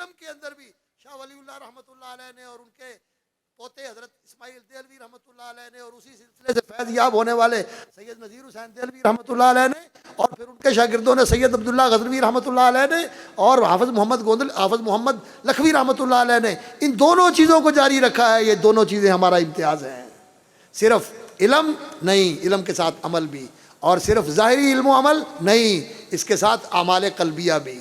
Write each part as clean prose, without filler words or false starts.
علم کے اندر بھی شاہ ولی اللہ رحمۃ اللہ علیہ نے اور ان کے پوتے حضرت اسماعیل دہلوی رحمۃ اللہ علیہ نے اور اسی سلسلے سے فیض یاب ہونے والے سید نذیر حسین دہلوی رحمۃ اللہ علیہ نے اور پھر ان کے شاگردوں نے سید عبداللہ غزنوی رحمۃ اللہ علیہ نے اور حافظ محمد لکھوی رحمۃ اللہ علیہ نے ان دونوں چیزوں کو جاری رکھا ہے۔ یہ دونوں چیزیں ہمارا امتیاز ہیں، صرف علم نہیں، علم کے ساتھ عمل بھی، اور صرف ظاہری علم و عمل نہیں، اس کے ساتھ اعمال قلبیہ بھی،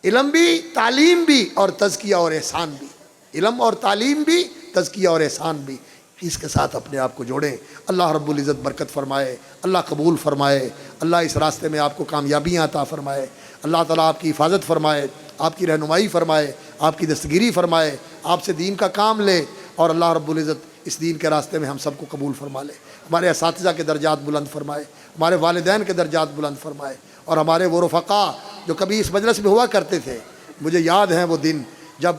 علم بھی، تعلیم بھی اور تزکیہ اور احسان بھی، علم اور تعلیم بھی، تزکیہ اور احسان بھی، اس کے ساتھ اپنے آپ کو جوڑیں۔ اللہ رب العزت برکت فرمائے، اللہ قبول فرمائے، اللہ اس راستے میں آپ کو کامیابیاں عطا فرمائے، اللہ تعالیٰ آپ کی حفاظت فرمائے، آپ کی رہنمائی فرمائے، آپ کی دستگیری فرمائے، آپ سے دین کا کام لے، اور اللہ رب العزت اس دین کے راستے میں ہم سب کو قبول فرما لے، ہمارے اساتذہ کے درجات بلند فرمائے، ہمارے والدین کے درجات بلند فرمائے، اور ہمارے وہ رفقا جو کبھی اس مجلس میں ہوا کرتے تھے، مجھے یاد ہیں وہ دن جب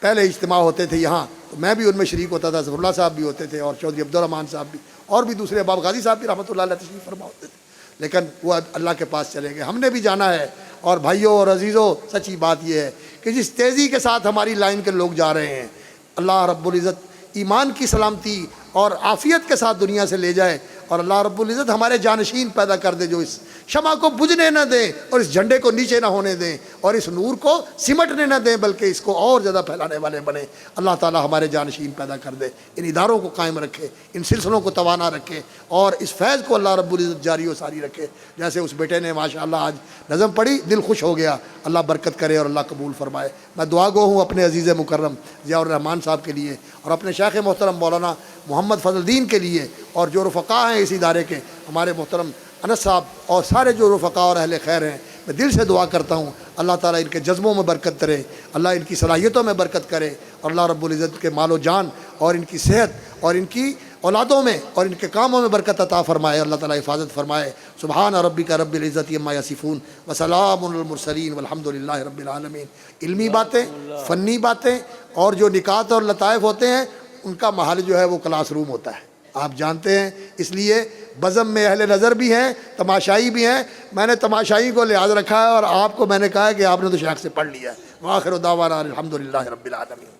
پہلے اجتماع ہوتے تھے یہاں، تو میں بھی ان میں شریک ہوتا تھا، ظفر اللہ صاحب بھی ہوتے تھے اور چودھری عبدالرحمٰن صاحب بھی، اور بھی دوسرے باب غازی صاحب بھی رحمۃ اللہ علیہ تشریف فرما ہوتے تھے، لیکن وہ اللہ کے پاس چلے گئے، ہم نے بھی جانا ہے۔ اور بھائیوں اور عزیزوں، سچی بات یہ ہے کہ جس تیزی کے ساتھ ہماری لائن کے لوگ جا رہے ہیں، اللہ رب العزت ایمان کی سلامتی اور عافیت کے ساتھ دنیا سے لے جائے، اور اللہ رب العزت ہمارے جانشین پیدا کر دے جو اس شمع کو بجھنے نہ دیں اور اس جھنڈے کو نیچے نہ ہونے دیں اور اس نور کو سمٹنے نہ دیں بلکہ اس کو اور زیادہ پھیلانے والے بنے۔ اللہ تعالی ہمارے جانشین پیدا کر دے، ان اداروں کو قائم رکھے، ان سلسلوں کو توانا رکھے، اور اس فیض کو اللہ رب العزت جاری و ساری رکھے۔ جیسے اس بیٹے نے ماشاءاللہ آج نظم پڑھی، دل خوش ہو گیا، اللہ برکت کرے اور اللہ قبول فرمائے۔ میں دعا گو ہوں اپنے عزیز مکرم ضیاء الرحمن صاحب کے لیے اور اپنے شیخ محترم مولانا محمد فضل الدین کے لیے، اور جو رفقا ہیں اس ادارے کے، ہمارے محترم انس صاحب اور سارے جو رفقا اور اہل خیر ہیں، میں دل سے دعا کرتا ہوں اللہ تعالیٰ ان کے جذبوں میں برکت کرے، اللہ ان کی صلاحیتوں میں برکت کرے، اور اللہ رب العزت کے مال و جان اور ان کی صحت اور ان کی اولادوں میں اور ان کے کاموں میں برکت عطا فرمائے، اللہ تعالیٰ حفاظت فرمائے۔ سبحان ربک رب العزت عما یصفون وسلام علی المرسلین والحمد للہ رب العالمین۔ علمی باتیں، فنی باتیں اور جو نکات اور لطائف ہوتے ہیں ان کا محل جو ہے وہ کلاس روم ہوتا ہے، آپ جانتے ہیں، اس لیے بزم میں اہل نظر بھی ہیں، تماشائی بھی ہیں۔ میں نے تماشائی کو لحاظ رکھا ہے اور آپ کو میں نے کہا ہے کہ آپ نے تو شیخ سے پڑھ لیا ہے۔ وآخر دعوانا الحمد للہ رب العالمین۔